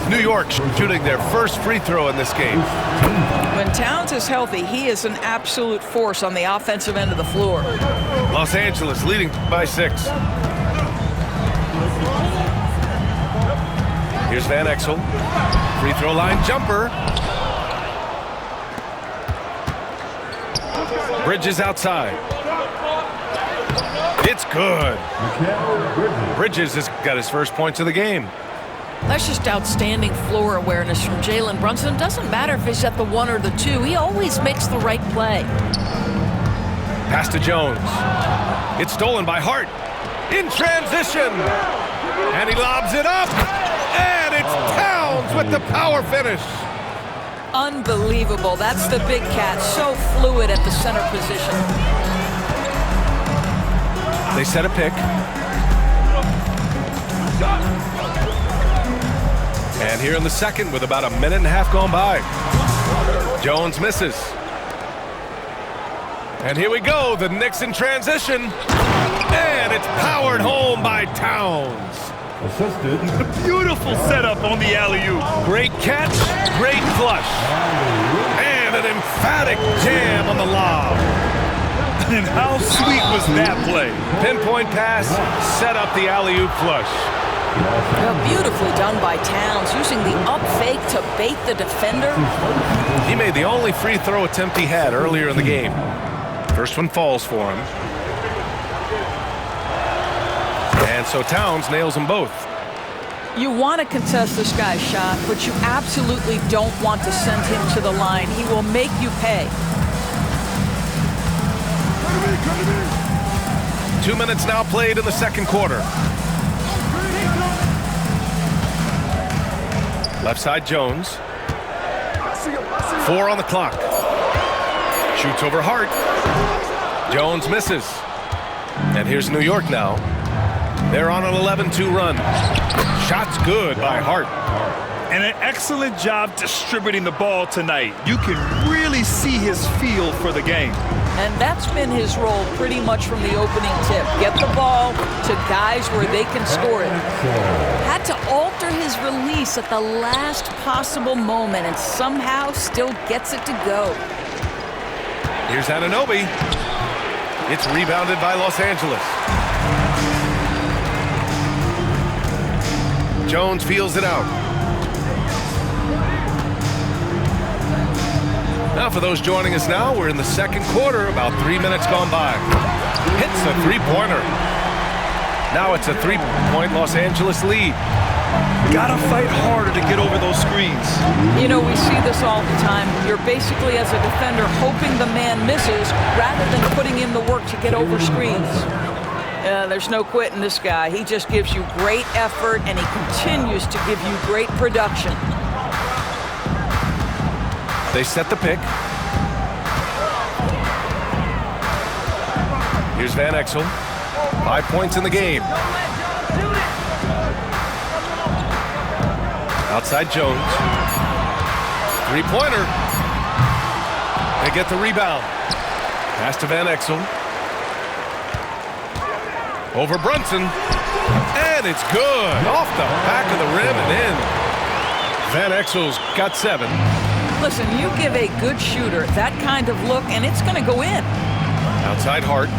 New York shooting their first free throw in this game. When Towns is healthy, he is an absolute force on the offensive end of the floor. Los Angeles leading by 6. Here's Van Exel. Free throw line jumper. Bridges outside. It's good. Bridges has got his first points of the game. That's just outstanding floor awareness from Jalen Brunson. Doesn't matter if he's at the 1 or the 2. He always makes the right play. Pass to Jones. It's stolen by Hart. In transition. And he lobs it up. And it's Towns with the power finish. Unbelievable. That's the big cat. So fluid at the center position. They set a pick. And here in the second with about a minute and a half gone by. Jones misses. And here we go. The Knicks in transition. And it's powered home by Towns. Assisted. Beautiful setup on the alley-oop. Great catch, great flush. And an emphatic jam on the lob. And how sweet was that play? Pinpoint pass, set up the alley-oop flush. Well, beautifully done by Towns, using the up fake to bait the defender. He made the only free throw attempt he had earlier in the game. First one falls for him. And so Towns nails them both. You want to contest this guy's shot, but you absolutely don't want to send him to the line. He will make you pay. 2 minutes now played in the second quarter. Left side Jones. 4 on the clock. Shoots over Hart. Jones misses. And here's New York now. They're on an 11-2 run. Shot's good by Hart. And an excellent job distributing the ball tonight. You can really see his feel for the game. And that's been his role pretty much from the opening tip. Get the ball to guys where they can score it. Had to alter his release at the last possible moment and somehow still gets it to go. Here's Anunoby. It's rebounded by Los Angeles. Jones feels it out. Now for those joining us now, we're in the second quarter, about 3 minutes gone by. Hits a three-pointer. Now it's a 3-point Los Angeles lead. Gotta fight harder to get over those screens. You know, we see this all the time. You're basically, as a defender, hoping the man misses rather than putting in the work to get over screens. There's no quitting this guy. He just gives you great effort, and he continues to give you great production. They set the pick. Here's Van Exel. 5 points in the game. Outside Jones. Three-pointer. They get the rebound. Pass to Van Exel. Over Brunson. And it's good. Off the back of the rim and in. Van Exel's got 7. Listen, you give a good shooter that kind of look, and it's going to go in. Outside Hart.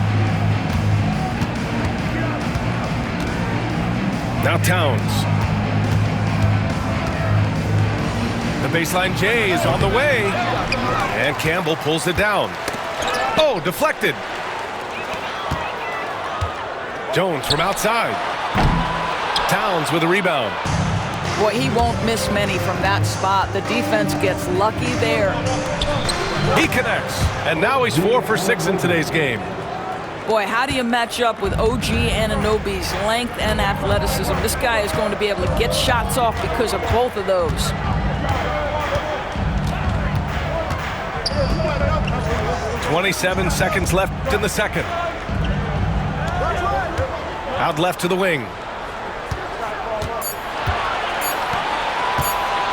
Now Towns. The baseline J is on the way. And Campbell pulls it down. Oh, deflected. Jones from outside. Towns with a rebound. Boy, he won't miss many from that spot. The defense gets lucky there. He connects, and now he's 4 for 6 in today's game. Boy, how do you match up with OG Anunoby's length and athleticism? This guy is going to be able to get shots off because of both of those. .27 seconds left in the second. Out left to the wing.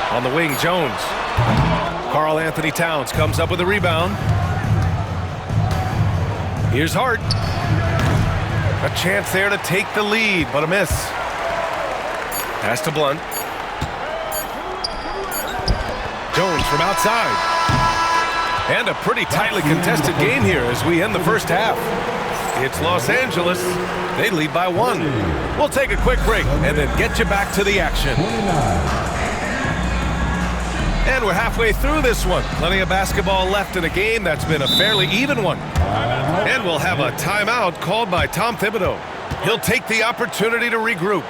On the wing, Jones. Karl Anthony Towns comes up with a rebound. Here's Hart. A chance there to take the lead, but a miss. Pass to Blunt. Jones from outside. And a pretty tightly contested game here as we end the first half. It's Los Angeles. They lead by 1. We'll take a quick break and then get you back to the action. And we're halfway through this one. Plenty of basketball left in a game that's been a fairly even one. And we'll have a timeout called by Tom Thibodeau. He'll take the opportunity to regroup.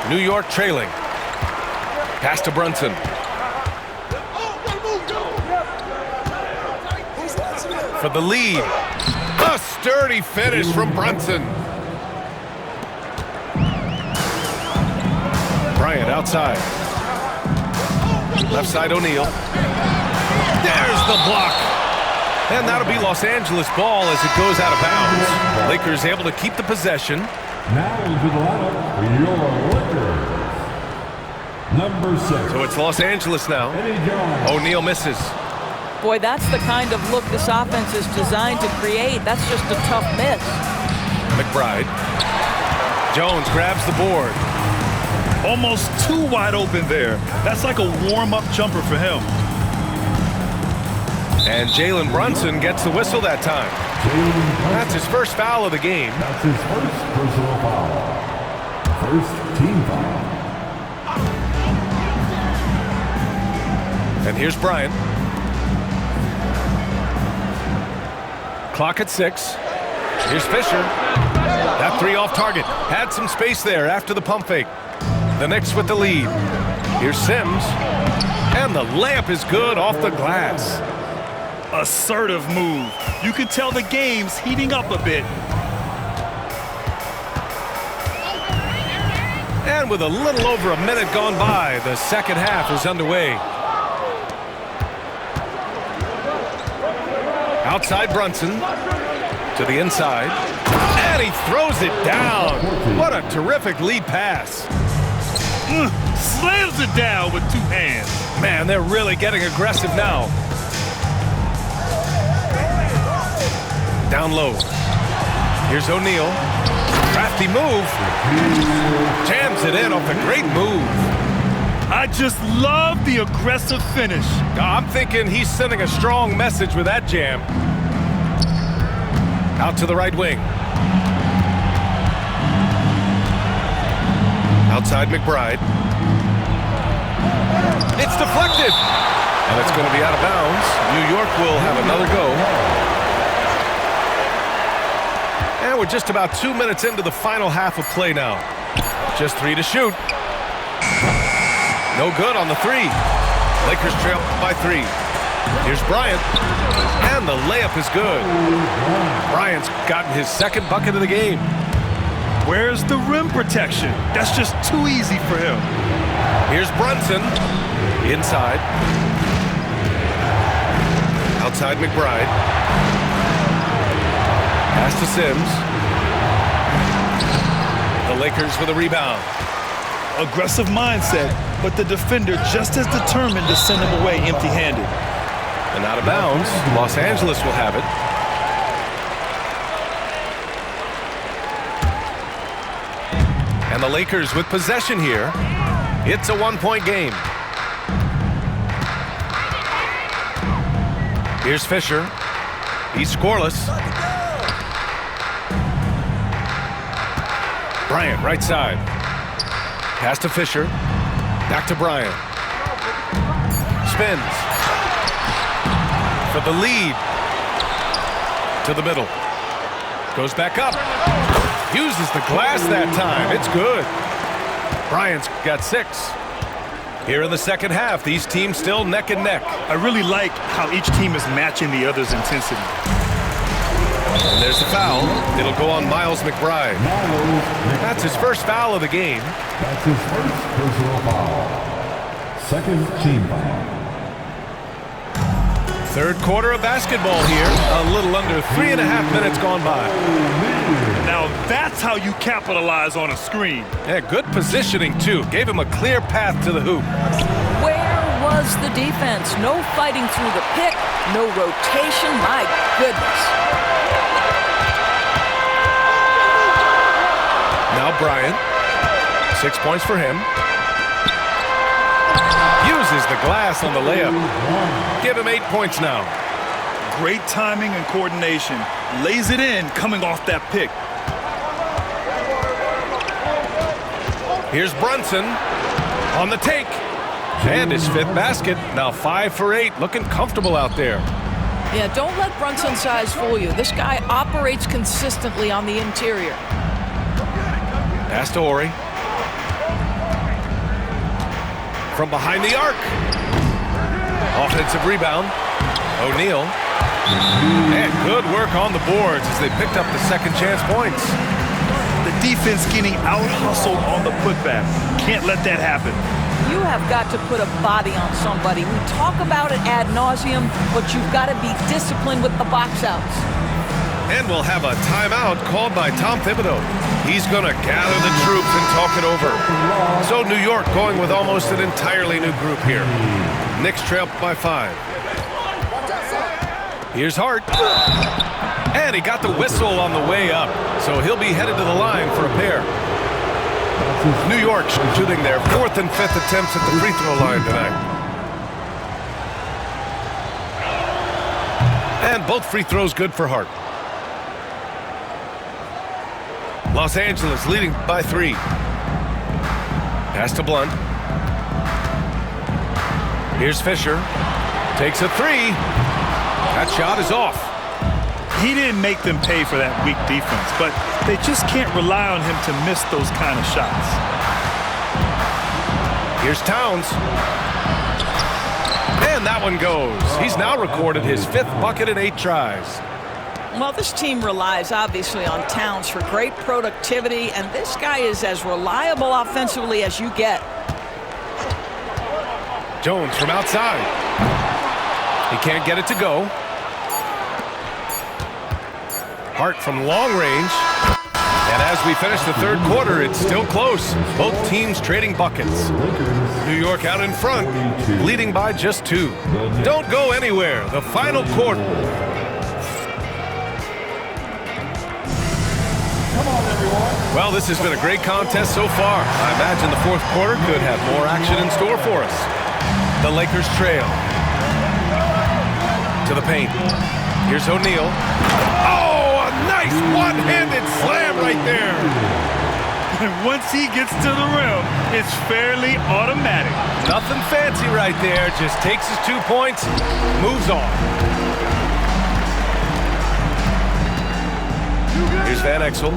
New York trailing. Pass to Brunson. For the lead. A sturdy finish from Brunson. Bryant outside. Left side O'Neal. There's the block. And that'll be Los Angeles ball as it goes out of bounds. Lakers able to keep the possession. Now into the lineup for your Lakers. Number 6. So it's Los Angeles now. O'Neal misses. Boy, that's the kind of look this offense is designed to create. That's just a tough miss. McBride. Jones grabs the board. Almost too wide open there. That's like a warm-up jumper for him. And Jalen Brunson gets the whistle that time. That's his first foul of the game. That's his first personal foul. First team foul. And here's Bryant. Clock at 6. Here's Fisher. That three off target. Had some space there after the pump fake. The Knicks with the lead. Here's Sims. And the layup is good off the glass. Assertive move. You can tell the game's heating up a bit. And with a little over a minute gone by, the second half is underway. Outside Brunson to the inside. And he throws it down. What a terrific lead pass. Slams it down with 2 hands. Man, they're really getting aggressive now. Down low. Here's O'Neal. Crafty move. Jams it in off a great move. I just love the aggressive finish. I'm thinking he's sending a strong message with that jam. Out to the right wing. Outside McBride. It's deflected. And it's going to be out of bounds. New York will have another go. And we're just about 2 minutes into the final half of play now. Just 3 to shoot. No good on the 3. Lakers trail by 3. Here's Bryant. And the layup is good. Bryant's gotten his second bucket of the game. Where's the rim protection? That's just too easy for him. Here's Brunson. Inside. Outside McBride. Pass to Sims. The Lakers with a rebound. Aggressive mindset, but the defender just as determined to send him away empty-handed. And out of bounds, Los Angeles will have it. And the Lakers with possession here. It's a 1-point game. Here's Fisher. He's scoreless. Bryant, right side. Pass to Fisher. Back to Bryant. Spins. For the lead. To the middle. Goes back up. Uses the glass that time. It's good. Bryant's got 6. Here in the second half, these teams still neck and neck. I really like how each team is matching the other's intensity. And there's the foul. It'll go on Miles McBride. That's his first foul of the game. That's his first personal foul. Second team foul. Third quarter of basketball here. A little under 3.5 minutes gone by. Now that's how you capitalize on a screen. Yeah, good positioning, too. Gave him a clear path to the hoop. Where was the defense? No fighting through the pick, no rotation. My goodness. Now Bryant. 6 points for him. Uses the glass on the layup. Give him 8 points now. Great timing and coordination. Lays it in coming off that pick. Here's Brunson on the take. And his 5th basket. Now 5 for 8. Looking comfortable out there. Yeah, don't let Brunson's size fool you. This guy operates consistently on the interior. Pass to Ori. From behind the arc. Offensive rebound. O'Neal. And good work on the boards as they picked up the second chance points. The defense getting out-hustled on the putback. Can't let that happen. You have got to put a body on somebody. We talk about it ad nauseum, but you've got to be disciplined with the box outs. And we'll have a timeout called by Tom Thibodeau. He's going to gather the troops and talk it over. So New York going with almost an entirely new group here. Knicks trail by 5. Here's Hart. And he got the whistle on the way up. So he'll be headed to the line for a pair. New York shooting their 4th and 5th attempts at the free throw line tonight. And both free throws good for Hart. Los Angeles leading by 3. Pass to Blunt. Here's Fisher. Takes a 3. That shot is off. He didn't make them pay for that weak defense, but they just can't rely on him to miss those kind of shots. Here's Towns. And that one goes. He's now recorded his 5th bucket in 8 tries. Well, this team relies obviously on Towns for great productivity, and this guy is as reliable offensively as you get. Jones from outside. He can't get it to go. Hart from long range. And as we finish the third quarter, it's still close. Both teams trading buckets. New York out in front, leading by just 2. Don't go anywhere. The final quarter. Well, this has been a great contest so far. I imagine the fourth quarter could have more action in store for us. The Lakers trail. To the paint. Here's O'Neal. Oh, a nice one-handed slam right there. And once he gets to the rim, it's fairly automatic. Nothing fancy right there. Just takes his 2 points, moves on. Here's Van Exel.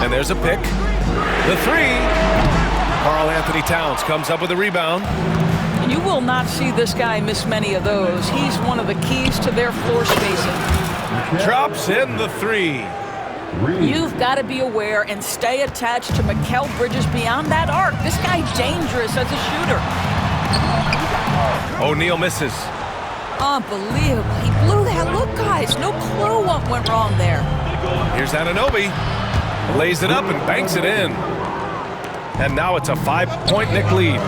And there's a pick. The 3. Karl Anthony Towns comes up with a rebound. You will not see this guy miss many of those. He's one of the keys to their floor spacing. Drops in the 3. You've got to be aware and stay attached to Mikal Bridges beyond that arc. This guy's dangerous as a shooter. O'Neal misses. Unbelievable. He blew that look, guys. No clue what went wrong there. Here's Anunoby. Lays it up and banks it in. And now it's a 5-point Knick lead.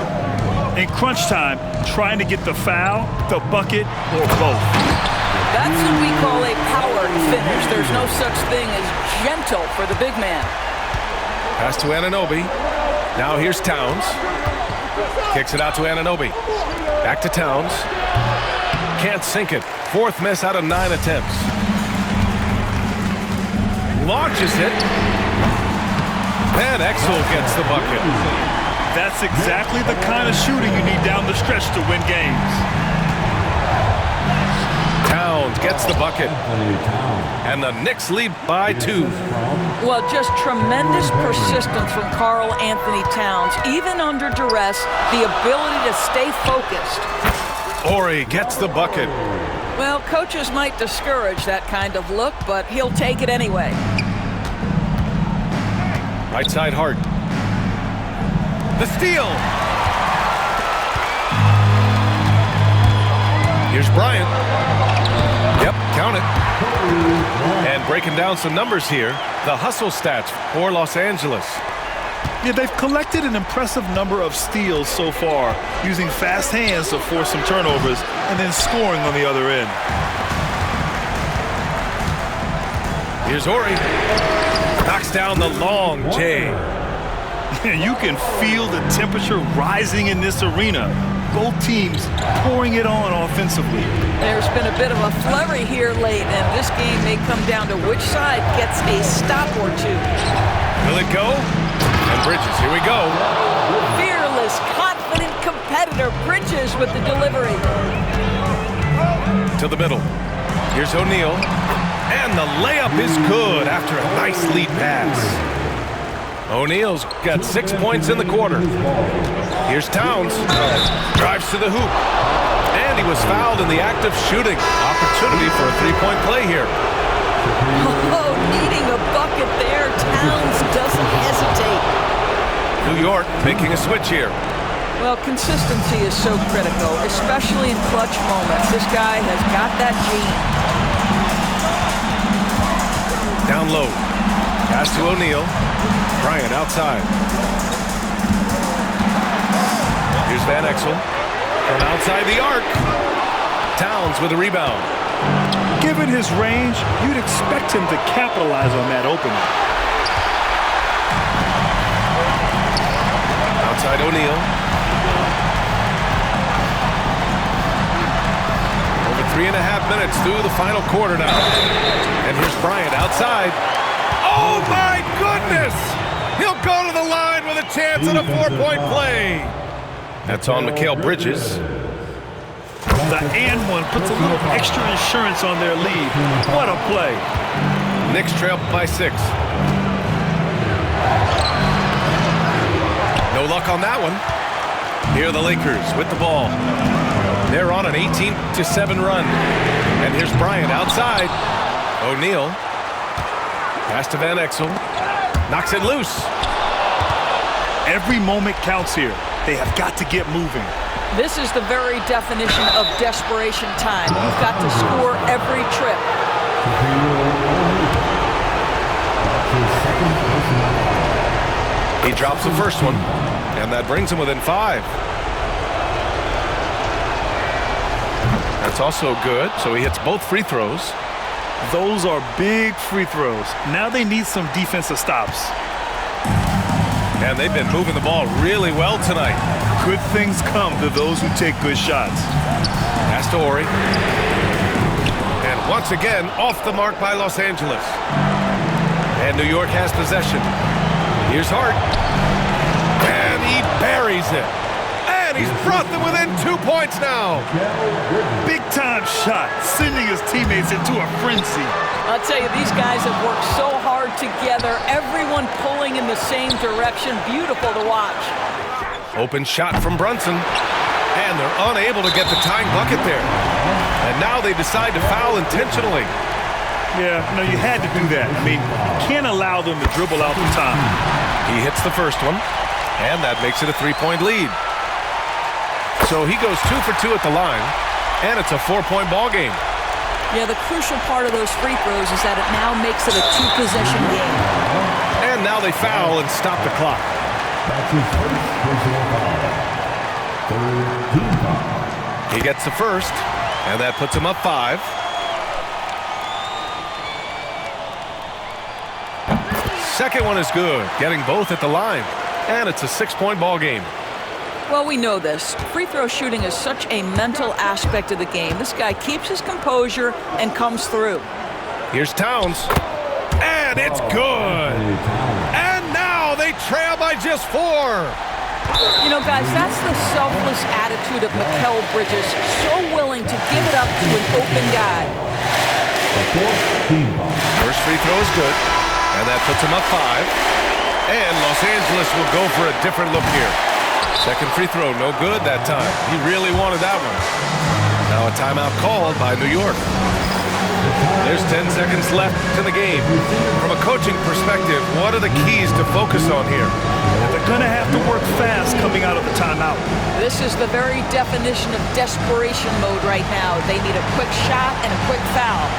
In crunch time, trying to get the foul, the bucket, or both. That's what we call a power finish. There's no such thing as gentle for the big man. Pass to Anunoby. Now here's Towns. Kicks it out to Anunoby. Back to Towns. Can't sink it. 4th miss out of 9 attempts. launches it. Van Exel gets the bucket. That's exactly the kind of shooting you need down the stretch to win games. Towns gets the bucket. And the Knicks lead by 2. Well, just tremendous persistence from Karl Anthony Towns. Even under duress, the ability to stay focused. Ori gets the bucket. Well, coaches might discourage that kind of look, but he'll take it anyway. Right side Hart. The steal. Here's Bryant. Yep, count it. And breaking down some numbers here, the hustle stats for Los Angeles. Yeah, they've collected an impressive number of steals so far, using fast hands to force some turnovers and then scoring on the other end. Here's Ori. Knocks down the long J. You can feel the temperature rising in this arena. Both teams pouring it on offensively. There's been a bit of a flurry here late, and this game may come down to which side gets a stop or two. Will it go? And Bridges, here we go. Fearless, confident competitor, Bridges with the delivery. To the middle. Here's O'Neal. And the layup is good after a nice lead pass. O'Neal's got 6 points in the quarter. Here's Towns. Drives to the hoop. And he was fouled in the act of shooting. Opportunity for a three-point play here. Oh, needing a bucket there. Towns doesn't hesitate. New York making a switch here. Well, consistency is so critical, especially in clutch moments. This guy has got that gene. Down low. Pass to O'Neal. Bryant outside. Here's Van Exel. From outside the arc. Towns with a rebound. Given his range, you'd expect him to capitalize on that opening. Outside O'Neal. Over 3.5 minutes through the final quarter now. And here's Bryant outside. Oh my goodness! He'll go to the line with a chance at a 4-point play. That's on Mikal Bridges. The and one puts a little extra insurance on their lead. What a play. Knicks trail by 6. No luck on that one. Here are the Lakers with the ball. They're on an 18-7 run. And here's Bryant outside. O'Neal. Pass to Van Exel. Knocks it loose. Every moment counts here. They have got to get moving. This is the very definition of desperation time. You've got to score every trip. He drops the first one, and that brings him within 5. That's also good, so he hits both free throws. Those are big free throws. Now they need some defensive stops. And they've been moving the ball really well tonight. Good things come to those who take good shots. Pass to Ori. And once again, off the mark by Los Angeles. And New York has possession. Here's Hart. And he buries it. And he's brought them within 2 points now. Big-time shot, sending his teammates into a frenzy. I'll tell you, these guys have worked so hard together. Everyone pulling in the same direction. Beautiful to watch. Open shot from Brunson. And they're unable to get the tying bucket there. And now they decide to foul intentionally. Yeah, no, you had to do that. I mean, can't allow them to dribble out the time. He hits the first one. And that makes it a 3-point lead. So he goes 2 for 2 at the line. And it's a 4-point ball game. Yeah, the crucial part of those free throws is that it now makes it a 2-possession game. And now they foul and stop the clock. He gets the first, and that puts him up 5. Second one is good, getting both at the line. And it's a 6-point ball game. Well, we know this. Free throw shooting is such a mental aspect of the game. This guy keeps his composure and comes through. Here's Towns. And it's good. And now they trail by just 4. You know, guys, that's the selfless attitude of Mikal Bridges. So willing to give it up to an open guy. First free throw is good. And that puts him up 5. And Los Angeles will go for a different look here. Second free throw, no good that time. He really wanted that one. Now a timeout called by New York. There's 10 seconds left in the game. From a coaching perspective, what are the keys to focus on here? They're going to have to work fast coming out of the timeout. This is the very definition of desperation mode right now. They need a quick shot and a quick foul.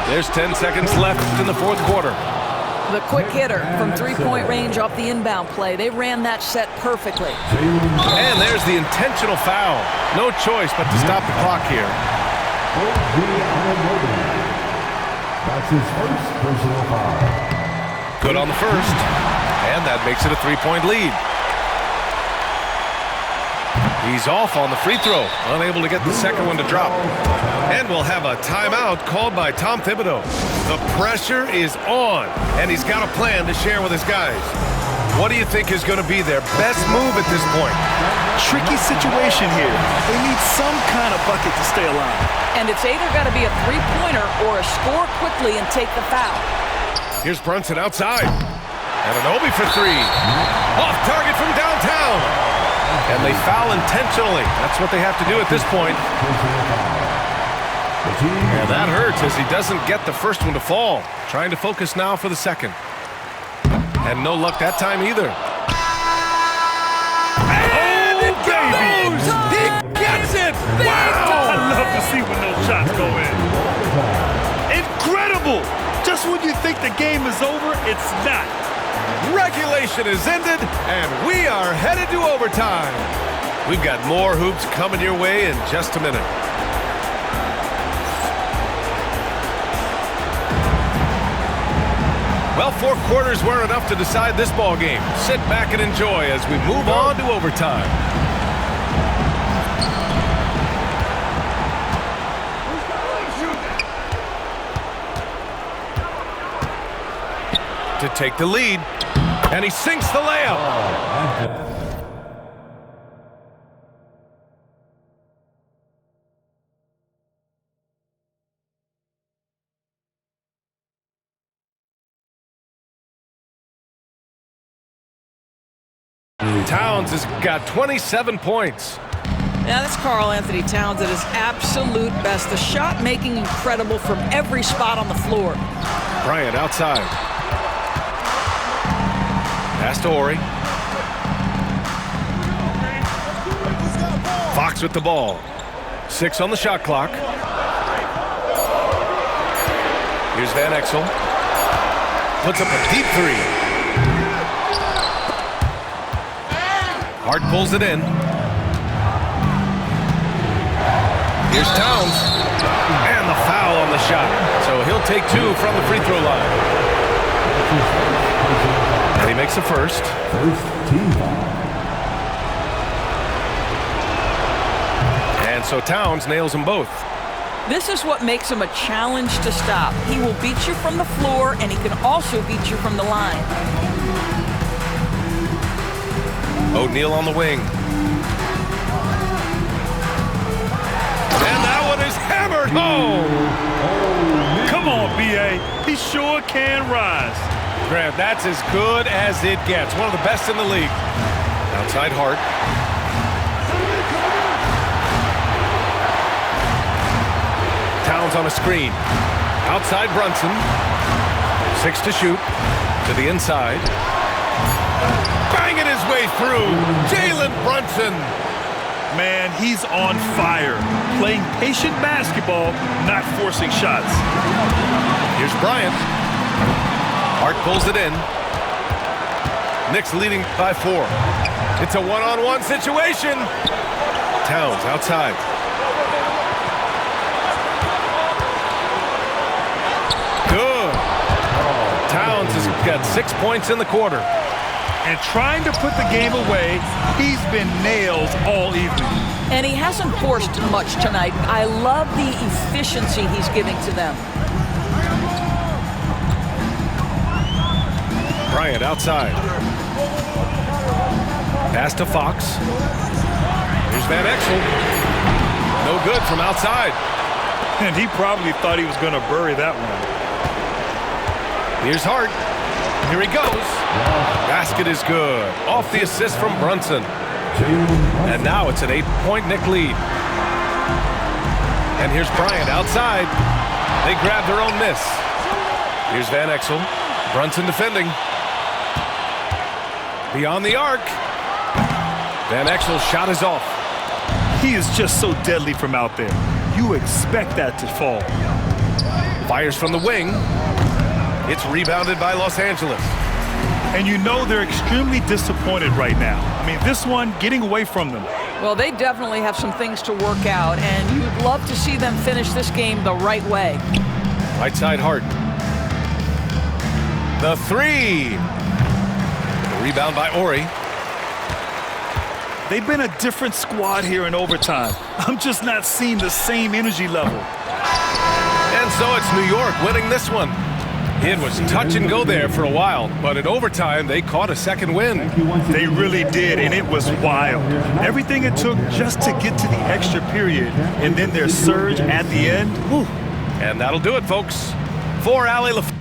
There's 10 seconds left in the fourth quarter. The quick hitter from three-point range off the inbound play. They ran that set perfectly. And there's the intentional foul. No choice but to stop the clock here. That's his first personal foul. Good on the first. And that makes it a 3-point lead. He's off on the free throw, unable to get the second one to drop. And we'll have a timeout called by Tom Thibodeau. The pressure is on, and he's got a plan to share with his guys. What do you think is going to be their best move at this point? Tricky situation here. They need some kind of bucket to stay alive. And it's either got to be a three-pointer or a score quickly and take the foul. Here's Brunson outside. And Anunoby for 3. Off target from downtown. And they foul intentionally. That's what they have to do at this point. And that hurts as he doesn't get the first one to fall. Trying to focus now for the second. And no luck that time either. And it goes! He gets it! Wow! I love to see when those shots go in. Incredible! Just when you think the game is over, it's not. Regulation is ended, and we are headed to overtime. We've got more hoops coming your way in just a minute. Well, 4 quarters weren't enough to decide this ball game. Sit back and enjoy as we move on to overtime. To take the lead, and he sinks the layup. Towns has got 27 points. Now that's Karl Anthony Towns at his absolute best. The shot making incredible from every spot on the floor. Bryant outside. Pass to Horry. Fox with the ball. 6 on the shot clock. Here's Van Exel. Puts up a deep 3. Hart pulls it in. Here's Towns. And the foul on the shot. So he'll take 2 from the free throw line. And he makes the first. And so Towns nails them both. This is what makes him a challenge to stop. He will beat you from the floor, and he can also beat you from the line. O'Neal on the wing. And that one is hammered home. Come on, B.A. He sure can rise. Grant, that's as good as it gets. One of the best in the league. Outside Hart. Towns on a screen. Outside Brunson. 6 to shoot. To the inside. Banging his way through. Jalen Brunson. Man, he's on fire. Playing patient basketball, not forcing shots. Here's Bryant. Hart pulls it in. Knicks leading by 4. It's a one-on-one situation. Towns outside. got 6 points in the quarter. And trying to put the game away, he's been nails all evening. And he hasn't forced much tonight. I love the efficiency he's giving to them. Bryant outside. Pass to Fox. Here's Van Exel. No good from outside. And he probably thought he was going to bury that one. Here's Hart. Here he goes. Basket is good. Off the assist from Brunson. And now it's an 8-point Knick lead. And here's Bryant outside. They grab their own miss. Here's Van Exel. Brunson defending. Beyond the arc. Van Exel's shot is off. He is just so deadly from out there. You expect that to fall. Fires from the wing. It's rebounded by Los Angeles. And you know they're extremely disappointed right now. I mean, this one getting away from them. Well, they definitely have some things to work out, and you'd love to see them finish this game the right way. Right side Hart. The three. The rebound by Ori. They've been a different squad here in overtime. I'm just not seeing the same energy level. And so it's New York winning this one. It was touch and go there for a while, but in overtime, they caught a second win. They really did, and it was wild. Everything it took just to get to the extra period, and then their surge at the end. Whew. And that'll do it, folks. For Allie LaFleur.